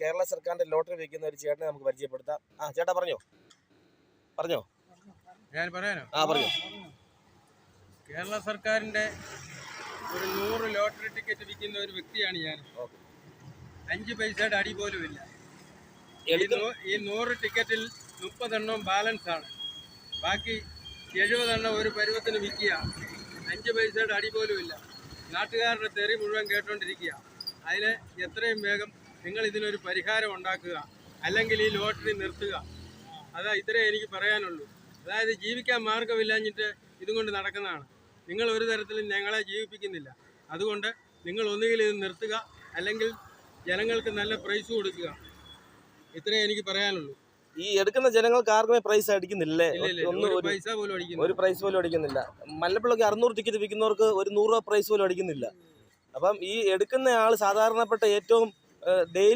കേരള സർക്കാരിന്റെ ലോട്ടറി വെക്കുന്ന ഒരു ചേട്ടനെ നമുക്ക് പരിചയപ്പെടുത്താം. ചേട്ടാ പറഞ്ഞോ. ഞാൻ പറയാനോ? പറഞ്ഞോ. കേരള സർക്കാരിന്റെ ഒരു 100 ലോട്ടറി ടിക്കറ്റ് വിൽക്കുന്ന ഒരു വ്യക്തിയാണ് ഞാൻ. 5 പൈസയുടെ അടി പോലും ഇല്ല. ഈ 100 ടിക്കറ്റിൽ 30 എണ്ണം ബാലൻസ് ആണ്. ബാക്കി 70 എണ്ണം ഒരു പരുവത്തിന് വിൽക്കുക. 5 പൈസയുടെ അടി പോലും ഇല്ല. നാട്ടുകാരുടെ തെറി മുഴുവൻ കേട്ടോണ്ടിരിക്കുക. അതിന് എത്രയും വേഗം നിങ്ങൾ ഇതിനൊരു പരിഹാരം ഉണ്ടാക്കുക, അല്ലെങ്കിൽ ഈ ലോട്ടറി നിർത്തുക. ഇത്രേ എനിക്ക് പറയാനുള്ളൂ. അതായത് ജീവിക്കാൻ മാർഗമില്ലാഞ്ഞിട്ട് ഇതും കൊണ്ട് നടക്കുന്നതാണ്. നിങ്ങൾ ഒരു തരത്തിലും ഞങ്ങളെ ജീവിപ്പിക്കുന്നില്ല. അതുകൊണ്ട് നിങ്ങൾ ഒന്നുകിൽ ഇത് നിർത്തുക, അല്ലെങ്കിൽ ജനങ്ങൾക്ക് നല്ല പ്രൈസ് കൊടുക്കുക. ഇത്രേ എനിക്ക് പറയാനുള്ളൂ. ഈ എടുക്കുന്ന ജനങ്ങൾക്ക് ആർക്കുമേ പ്രൈസ് അടിക്കുന്നില്ലേ? ഒരു പ്രൈസ് പോലും അടിക്കുന്നില്ല. മല്ലപ്പള്ളിക്ക് 600 ടിക്കറ്റ് വിൽക്കുന്നവർക്ക് ഒരു 100 രൂപ പ്രൈസ് പോലും അടിക്കുന്നില്ല. അപ്പം ഈ എടുക്കുന്ന ആൾ സാധാരണപ്പെട്ട ഏറ്റവും ഡെയിലി